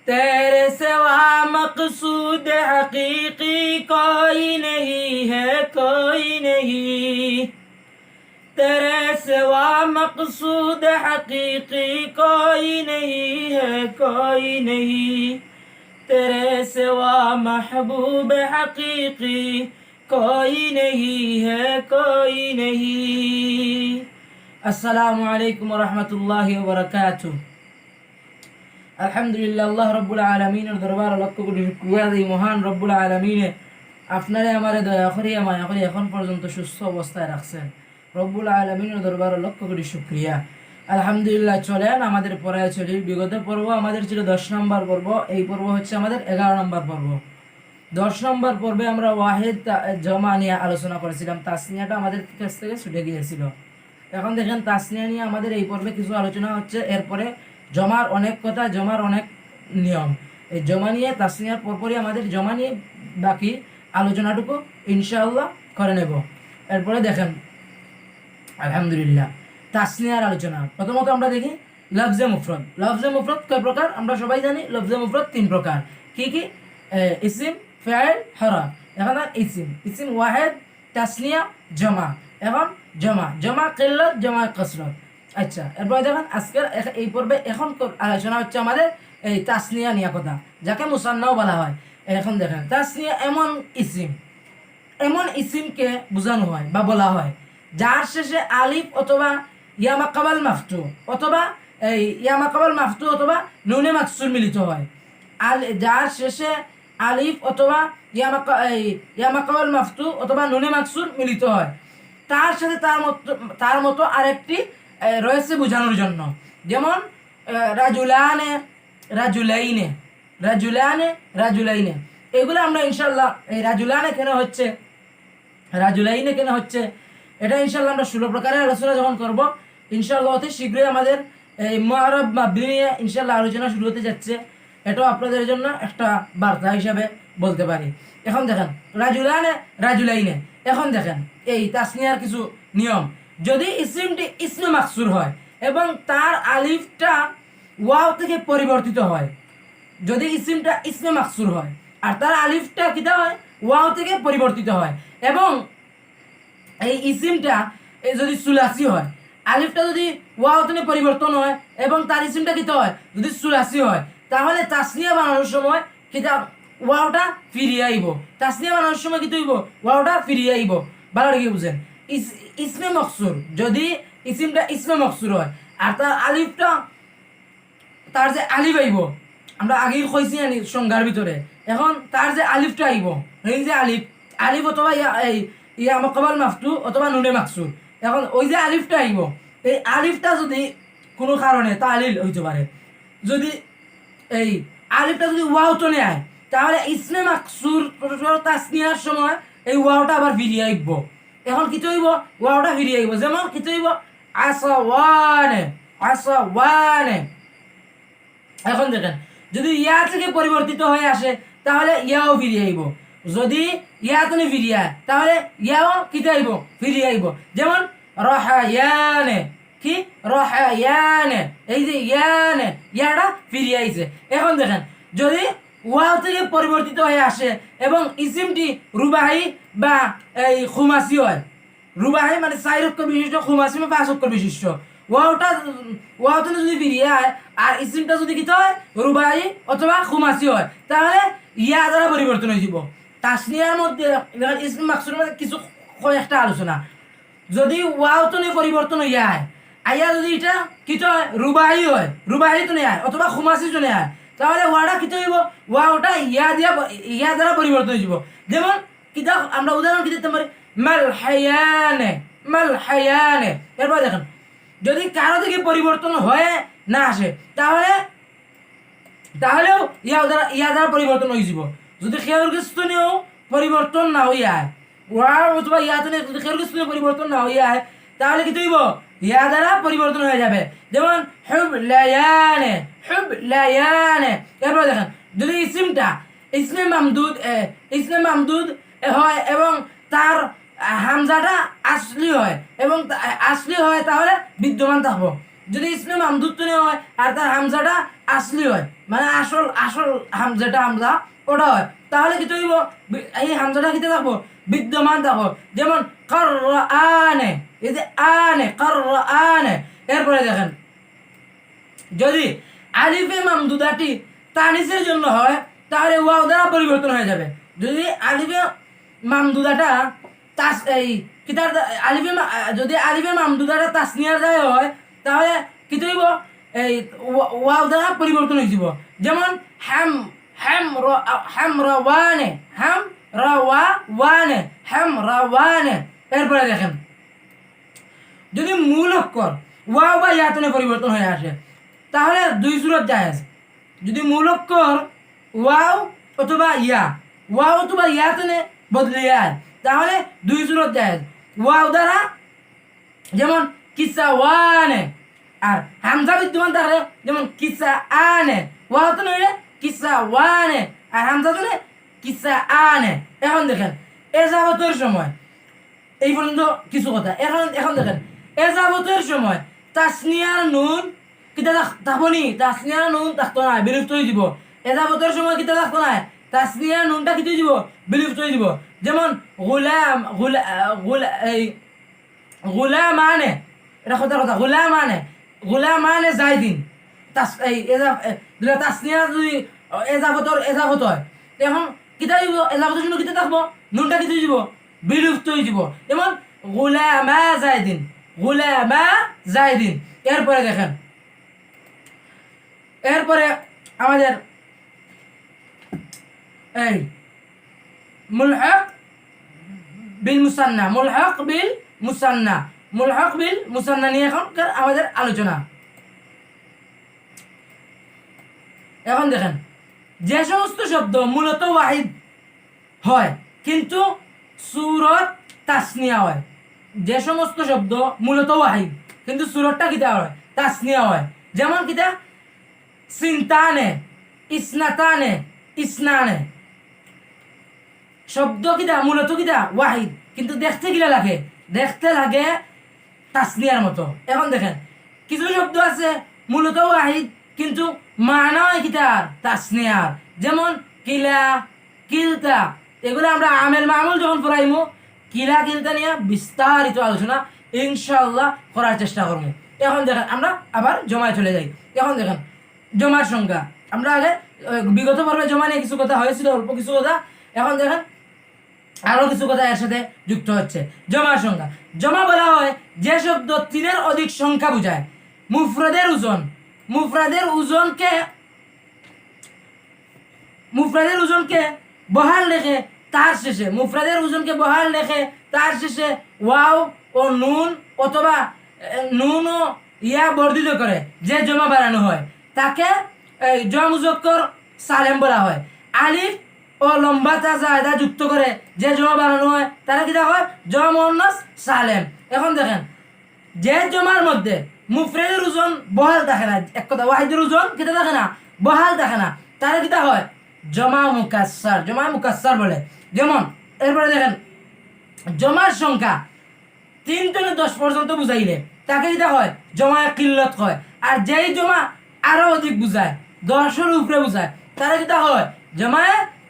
तेरे सिवा मकसूद हकीकी कोई नहीं है, कोई नहीं। तेरे सिवा मकसूद हकीकी कोई नहीं है, कोई नहीं। तेरे सिवा महबूब हकीकी कोई नहीं है, कोई नहीं। अस्सलामु अलैकुम वरहमतुल्लाहि वबरकातुहू। আলহামদুলিল্লাহ, আল্লাহ রব্বুল আলমিনের দরবার লক্ষ কোটি শুকরিয়া দিই। মহান রব্বুল আলমিনে আপনারে আমারে দয়া করিয়া মায়া করি এখন পর্যন্ত সুস্থ অবস্থায় রাখছেন। রব্বুল আলমিনের দরবার লক্ষ কোটি শুকরিয়া। আলহামদুলিল্লাহ, চলেন আমাদের পড়ায় চলি। বিগত পর্ব আমাদের ছিল 10 নম্বর পর্ব, এই পর্ব হচ্ছে আমাদের 11 নম্বর পর্ব। 10 নম্বর পর্বে আমরা ওয়াহিদ জমা নিয়ে আলোচনা করেছিলাম। তাসনিয়াটা আমাদের কাছ থেকে ছুটে গিয়েছিল। এখন দেখেন তাসনিয়া নিয়ে আমাদের এই পর্বে কিছু আলোচনা হচ্ছে। এরপরে জমার অনেক কথা, জমার অনেক নিয়ম। এই জমা নিয়ে তাসনিয়ার পরপরই আমাদের জমা নিয়ে বাকি আলোচনাটুকু ইনশাআল্লাহ করে নেব। এরপরে দেখেন আলহামদুলিল্লাহ তাসনিয়ার আলোচনা। প্রথমত আমরা দেখি লফজে মুফরদ। লফজে মুফরদ কয় প্রকার আমরা সবাই জানি। লফজে মুফরদ 3 প্রকার। কি কি? ইসিম, ফাইল, হরফ। এখন ইসিম ওয়াহিদ, তাসনিয়া, জমা। এখন জমা কিল্লত, জমা কসরত। আচ্ছা, এরপরে দেখেন আজকের এই পর্বে এখন আলোচনা হচ্ছে আমাদের এই তাসনিয়া নিয়ে কথা, যাকে মুসান্নাও বলা হয়। এখন দেখেন তাসনিয়া এমন ইসিমকে বোঝানো হয় বা বলা হয় যার শেষে আলিফ অথবা ইয়ামাকাবাল মাফতু অথবা অথবা নুনে মাকসুর মিলিত হয়। যার শেষে আলিফ অথবা ইয়ামাকাবাল মাফতু অথবা নুনে মাকসুর মিলিত হয়, তার সাথে তার মতো আরেকটি রয়েছে বোঝানোর জন্য। যেমন রাজুলানে, রাজুলাইনে, রাজুলানে, রাজুলাইনে। এগুলো আমরা ইনশাল্লাহ এই রাজুলানে কেন হচ্ছে, রাজুলাইনে কেন হচ্ছে, এটা ইনশাল্লাহ আমরা 16 প্রকারের আলোচনা যখন করব ইনশাল্লাহ অতি শীঘ্রই আমাদের এই মুআরব মাবনি নিয়ে ইনশাল্লাহ আলোচনা শুরু হতে যাচ্ছে। এটাও আপনাদের জন্য একটা বার্তা হিসাবে বলতে পারি। এখন দেখেন রাজুলানে, রাজুলাইনে। এখন দেখেন এই তাসনিয়ার কিছু নিয়ম। যদি ইসিমটি ইসমে মাকসুর হয় এবং তার আলিফটা ওয়াও থেকে পরিবর্তিত হয়, যদি ইসিমটা ইসমে মাকসুর হয় আর তার আলিফটা কিটা হয় ওয়াও থেকে পরিবর্তিত হয়, এবং এই ইসিমটা যদি সুলাসি হয়, আলিফটা যদি ওয়াও থেকে পরিবর্তন হয় এবং তার ইসিমটা কিটা হয় যদি সুলাসি হয়, তাহলে তাসনিয়া বানানোর সময় কিটা ওয়াওটা ফিরিয়ে আইব। তাসনিয়া বানানোর সময় কি হইব? ওয়াওটা ফিরিয়ে আইব। ভালো রেখে বুঝেন। ইসমে মকসুর, যদি ইসিমটা ইসমে মকসুর হয় আর তার আলিফটা, তার যে আলিফ আইব, আমরা আগেই কইছি আনি সংজ্ঞার ভিতরে। এখন তার যে আলিফটা আইব, এই যে আলিফ অথবা ইয়ামাকাবাল মাফতু অথবা নুনে মাকসুর। এখন ওই যে আলিফটা আইব, এই আলিফটা যদি কোনো কারণে তালিল হইতে পারে, যদি এই আলিফটা যদি ওয়াও টনে আয়, তাহলে ইসমে মাকসুর তাসনিয়ার সময় এই ওয়াওটা আবার ফিরিয়ে আইব। এখন কি হইব? ওয়াওটা ফিরিয়ে আইব। যেমন কি হইব? আসাওয়ানে, আসাওয়ানে। এখন দেখেন যদি ইয়া থেকে পরিবর্তিত হয়ে আসে তাহলে ইয়াও ফিরিয়ে আইব। যদি ইয়া তুমি ফিরিয়ে আয় তাহলে ইয়াও কিতে আইব? ফিরিয়ে আইব। যেমন রহায়ানে, কি রহায়ানে, এই যে ইয়ানে, ইয়াটা ফিরিয়ে আইছে। এখন দেখেন যদি ওয়াও থেকে পরিবর্তিত হয়ে আসে এবং ইসিমটি রুবাহি বা এই খুমাসি হয়, রুবাহি মানে 4 অক্ষর বিশিষ্ট, খুমাসি মানে 5 অক্ষর বিশিষ্ট, ওয়াওটা যদি ফিরিয়ে আয় আর ইসিমটা যদি কি হয় রুবাহি অথবা খুমাসি হয়, তাহলে ইয়া দ্বারা পরিবর্তন হয়ে যাব। তাসনিয়ার মধ্যে ইসম মাকসুরের মধ্যে কিছু কয়েকটা আলোচনা। যদি ওয়াওতনে পরিবর্তন হয়ে আয়, আইয়া যদি এটা কি হয় রুবাহি হয়, রুবাহি তো নেয় অথবা খুমাসি তো নেয়, তাহলে ওয়াটা কি হইব? ওয়াওটা ইয়া দ্বারা পরিবর্তন হয়ে যাব। যেমন কিতা আমরা উদাহরণ কি দিতে পারি? মাল হায়ানে, মাল হায়ানে। এরপর দেখেন যদি কারো থেকে পরিবর্তন হয়ে না আসে তাহলেও ইয়া দ্বারা পরিবর্তন হয়ে যাব। যদি খেয়রগিস্তনেও পরিবর্তন না হইয়া আয়, ওয়াও অথবা ইয়াতনে যদি খেয়রগিস্তনে পরিবর্তন না হইয়া আয়, তাহলে কি হইব? ইয়া দ্বারা পরিবর্তন হয়ে যাবে। যেমন হুবলায়ানে, হুবলায়ানে। এরপর দেখেন যদি ইসমটা ইসমে মামদুদ হয় এবং তার হামজাটা আসলি হয়, এবং আসলি হয় তাহলে বিদ্যমান থাকবো। যদি ইসমে মামদুদ তো হয় আর তার হামজাটা আসলি হয়, মানে আসল আসল যেটা হামজা ওটা হয়, তাহলে কি হইব? এই হামজাটা কিতে থাকবো? বিদ্যমান থাকবো। যেমন কারআনে, এই যে আনে কারআনে। এরপরে দেখেন, যদি আলিফে মামদুদাটি তানিসের জন্য হয় তাহলে ওয়াও দ্বারা পরিবর্তন হয়ে যাবে। যদি আলিফে মামদুদাটা তাস এই কিতার যদি আলিফে মামদুদাটা তাসনিয়ার দায় হয় তাহলে কি হইব? এই ওয়াও দ্বারা পরিবর্তন হয়ে যাব। যেমন হাম হাম হাম রাওয়ানে, হাম রাওয়ানে, হাম রাওয়ানে। এরপরে দেখেন, যদি মূল অক্ষর ওয়াও বা ইয়াতনে পরিবর্তন হয়ে আসে তাহলে দুই সুরত জায়েজ। যদি মূল অক্ষর ওয়াও অথবা ইয়া, ওয়াও অথবা ইয়াতনে বদলে যায় তাহলে দুই সুরত জায়েজ। ওয়াও দ্বারা যেমন কিসা ওয়ানে, আর হামজা বিদ্যমান থাকলে যেমন কিসা আনে, ওয়াও তো নইলে কিসা ওয়ানে আর হামজা তো কিসা আনে। এখন দেখেন এজাবতের সময় এই পর্যন্ত কিছু কথা। এখন এখন দেখেন এজাবতের সময় তাসনিয়ার নুন কিতা থাকবো নি? তাসনিয়ার নুন থাকতো না, বিলুপ্ত হয়ে যাব। এজাবতের সময় কিতা থাকতো না, তাসনিয়ার নুনটা কিতে দিব? বিলুপ্ত হয়ে যাব। যেমন গুলাম এই গুলামানে, এটা কথার কথা, গুলামানে জাইদিন। এই তাসনিয়া যদি এজাবত হয় এখন কিতা দিব? এজাবতের জন্য কিতা থাকবো? নুনটা কিতে দিব? বিলুপ্ত হয়ে যাব। যেমন গুলামা জাইদিন, গুলামা জাইদিন। এরপরে দেখেন, এরপরে আমাদের এই মুলহাক বিল মুসান্না, মুলহাক বিল মুসান্না, মুলহাক বিল মুসান্না নিয়ে এখন আমাদের আলোচনা। এখন দেখেন, যে সমস্ত শব্দ মূলত ওয়াহিদ হয় কিন্তু সূরত তাসনিয়া হয়, যে সমস্ত শব্দ মূলত ওয়াহিদ কিন্তু সূরতটা কিতা হয়? তাসনিয়া হয়। যেমন কিতা সিনতানে, ইসনাতানে, ইসনানে। শব্দ কিতা মূলত কিতা ওয়াহিদ কিন্তু দেখতে কিলা লাগে? দেখতে লাগে তাসনিয়ার মতো। এখন দেখেন কিছু শব্দ আছে মূলত ওয়াহিদ কিন্তু মানা হয় কিতা তাসনিয়ার। যেমন কিলা, কিলতা। এগুলো আমরা আমেল মামুল যখন পড়াইমু কিলা কিলতা নিয়ে বিস্তারিত আলোচনা ইনশাআল্লাহ করার চেষ্টা করবো। এখন দেখেন আমরা আবার জমায় চলে যাই। এখন দেখেন জমার সংখ্যা, আমরা আগে বিগত পর্বে জমা নিয়ে কিছু কথা হয়েছিল, অল্প কিছু কথা। এখন দেখেন আরো কিছু কথা এর সাথে যুক্ত হচ্ছে। জমার সংখ্যা, জমা বলা হয় যে শব্দ তিনের অধিক সংখ্যা বোঝায়। মুফরাদের ওজন, মুফরাদের ওজনকে বহাল রেখে তার শেষে, মুফরাদের ওজনকে বহাল রেখে তার শেষে ওয়াও ও নুন অথবা নুন ও ইয়া বর্ধিত করে যে জমা বানানো হয় তাকে জমা মুজাক্কার সালেম বলা হয়। আলিফ ও লম্বা তাজা এটা যুক্ত করে যে জমা বানানো হয় তারা কিটা হয়? জমা মুয়ান্নাস সালেম। এখন দেখেন যে জমার মধ্যে মুফরাদের ওজন বহাল থাকে না, এক কথা ওয়াহিদের ওজন কিটা থাকে না, বহাল থাকে না, তারা কিটা হয়? জমা মুকাসসার, জমা মুকাসসার বলে। যেমন এরপরে দেখেন জমার সংখ্যা 3 থেকে 10 পর্যন্ত বুঝাইলে তাকে যেটা হয় জমা কিল্লত হয়। আর যেই জমা আরো অধিক বুঝায় 10-এর উপরে বুঝায় তারা যেটা হয় জমা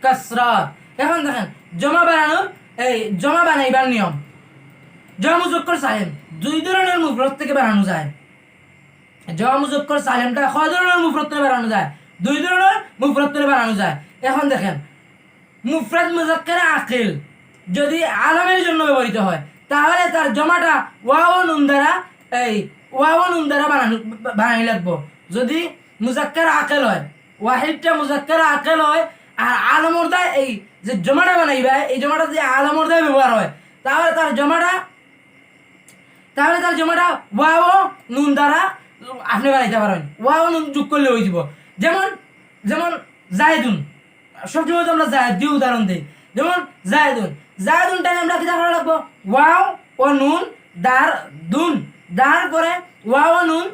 কাসরাত। এখন দেখেন জমা বানানোর জমা বানাইবার নিয়ম। জমা মুজাক্কার সালেম 2 ধরনের মুফরদ থেকে বানানো যায়। জমা মুজাক্কার সালেমটা কয় ধরনের মুফরদ থেকে বানানো যায়? 2 ধরনের মুফরদ থেকে বানানো যায়। এখন দেখেন মুফরদ মুজাক্কার আকিল যদি আলামের জন্য ব্যবহৃত হয় তাহলে তার জমাটা ওয়াও নুন দ্বারা বানাই লাগবো। যদি মুজাক্কার আকিল হয়, ওয়াহিদটা মুজাক্কার আকিল হয় আর আলমর দায় এই যে জমাটা বানাইবা এই জমাটা যদি আলমর দায় ব্যবহার হয় তাহলে তার জমাটা ওয়াও নুন দ্বারা আপনি বানাইতে পারেন, ওয়াও নুন যোগ করলে হয়ে যাব। যেমন জায়দুন, সবসময় তো আমরা জায়দ দিয়ে উদাহরণ দিই। যেমন জায়দুনটাকে আমরা কিটা করা লাগবো? ওয়াও ও নুন দার দুন, দার পরে ওয়াও ও নুন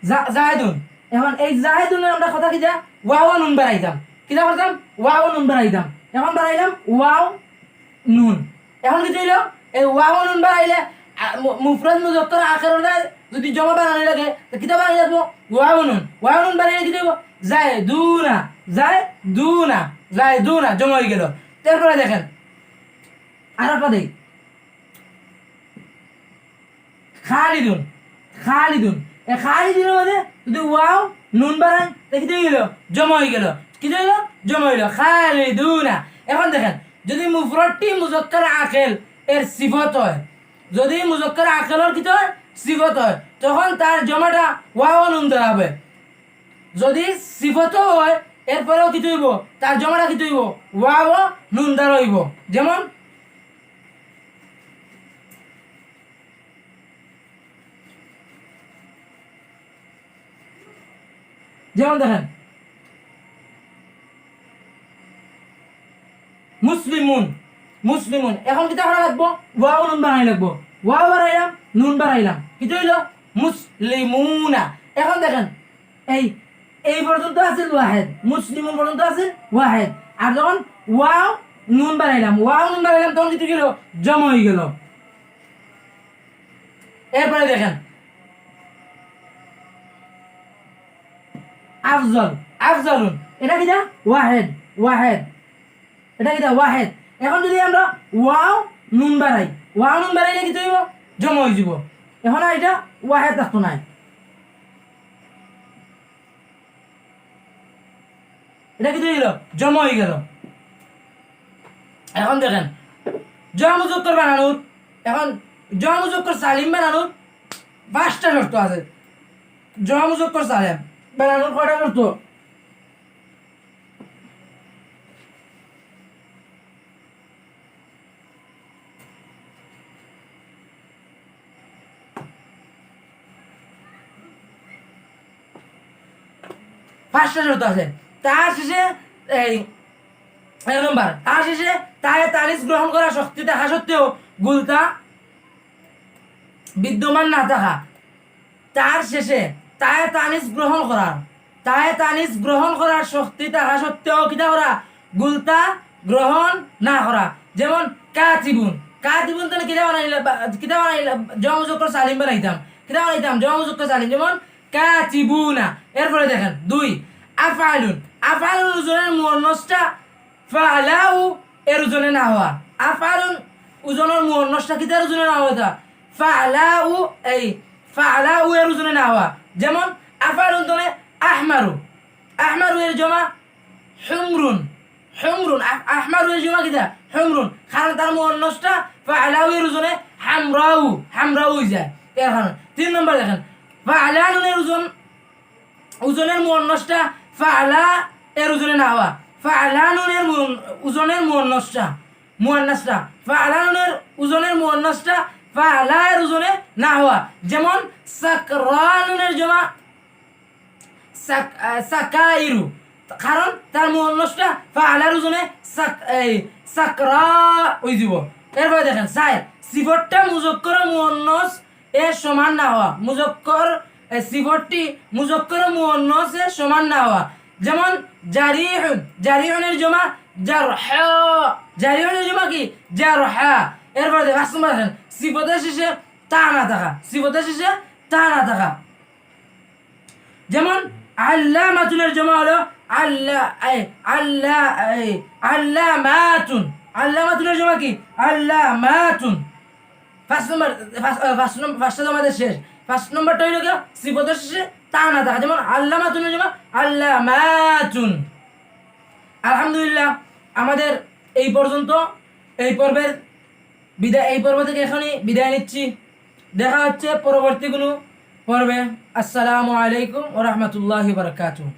জাহেদুন। এখন এই জাহেদুনের আমরা কথা কি যা ওয়াও নুন বাড়াইতাম, কিটা করতাম ওয়াও নুন বাড়াইতাম। এখন বাড়াইলাম ওয়াও নুন। এখন কি হইল এই ওয়াও নুন বাড়াইলে মুফরাদ মুজাক্কার আখির দেয় যদি জমা বানানি লাগে তো কিটা বানাই যাবো ওয়াও নুন বাড়াইলে কি দেব জায়দুনা জায়দুনা জমা হয়ে গেল। তারপরে দেখেন আর একটা দেই খালিদুন এই খালিদুনের মধ্যে যদি ওয়াও নুন বাড়াই তো কি হয়ে গেল জমা হয়ে গেল। কি হইল জমা হইল খালিদুনা। এখন দেখেন যদি মুফরদটি মুজাক্কার আখির এর সিফত হয়, যদি মুজাক্কার আখিরের কি হয় সিফত হয় তখন তার জমাটা ওয়াও নুন দেওয়া হবে। যদি সিফত হয় এরপরেও কি হইব তার জমাটা কি হইব ওয়াও নুন দ্বারা হইব। যেমন দেখেন মুসলিমুন এখন কিতা করা লাগবো ওয়াও নুন বানাই লাগবো। ওয়াও বাড়াইলাম নুন বাড়াইলাম কি হইল মুসলিমুনা। এখন দেখেন এই পর্যন্ত আছে ওয়াহেদ, মুসলিমুন পর্যন্ত আছে ওয়াহেদ। আর যখন ওয়াও নুন বাড়াইলাম তখন কি গেল জমা হয়ে গেল। এরপরে দেখেন আফজলুন এটা কিটা ওয়াহেদ এটা কিটা ওয়াহেদ। এখন যদি আমরা ওয়াও নুন বাড়াইলে কি হইব জমা হয়ে যাব। এখন আর এটা ওয়াহেদ থাকতো নাই। এটা কি হয়ে গেল জমা হয়ে গেল। এখন দেখেন জমা মুজাক্কার বানানোর, এখন জমা মুজাক্কার সালিম বানানোর 5টা শর্ত আছে। জমা মুজাক্কার সালিম বানানোর কয়টা শর্ত? পাঁচটা শর্ত আছে। তার শেষে এক নম্বর, তার শেষে তায়ে তানিস গ্রহণ করা শক্তি থাকা সত্ত্বেও গুলতা বিদ্যমান না থাকা। তার শেষে তায়ে তানিস গ্রহণ করার শক্তি থাকা সত্ত্বেও কিটা করা গুলতা গ্রহণ না করা। যেমন কাতিবুন তাহলে কিটা বানাইলাম জমা মুজাক্কার সালিম বানাইতাম। জমা মুজাক্কার সালিম যেমন কাতিবুনা। এরপরে দেখেন 2 আফআলুন ওজনের মুয়ান্নাসটা ফাআলাউ এর ওজনে না হওয়া। আফআলুন ওজনের মুয়ান্নাসটা কিটার ওজনে না হওয়া ফাআলাউ এর ওজনে না হওয়া। যেমন আফআলুন মানে আহমারু এর জমা হুমরুন আহমারু এর জমা কিটা হুমরুন, কারণ তার মুয়ান্নাসটা ফাআলাউ এর ওজনে হামরাউ হয়ে যায়। এর কারণে 3 নম্বর দেখেন ফাআলানুনের ওজনের মুয়ান্নাসটা ফাআলা এর ওজনে না হওয়া। ফাআলানুনের ওজনের মুয়ান্নাসটা ফাআলানুনের ওজনের মুয়ান্নাসটা ফাআলা এর ওজনে না হওয়া। যেমন সাকরানুনের জমা সাকাইরু, কারণ তার মুয়ান্নাসটা ফাআলার ওজনে সাকরা হই যাব। এরপরে দেখেন সিফতটা মুজাক্কার মুয়ান্নাস এর সমান না হওয়া। সিফতটি মুজাক্কার মুয়ান্নাস এর সমান না হওয়া। যেমন জারিহুনের জমা জারিহুনের জমা কি জারহা। এরপরে 5 নম্বর দেখেন সিফতের শেষে তা না থাকা। যেমন আল্লামাতুনের জমা হলো আল্লামাতুনের জমা কি আল্লামাতুন। 5টা জমাদের শেষ। 5 নম্বরটা হইল কি সিফতের শেষে তা না থাকা। যেমন আল্লামাতুনের জমা আল্লামাতুন। আলহামদুলিল্লাহ আমাদের এই পর্যন্ত এই পর্ব থেকে এখনই বিদায় নিচ্ছি। দেখা হচ্ছে পরবর্তী কোনো পর্বে। আসসালামু আলাইকুম ওয়া রাহমাতুল্লাহি ওয়া বারাকাতুহু।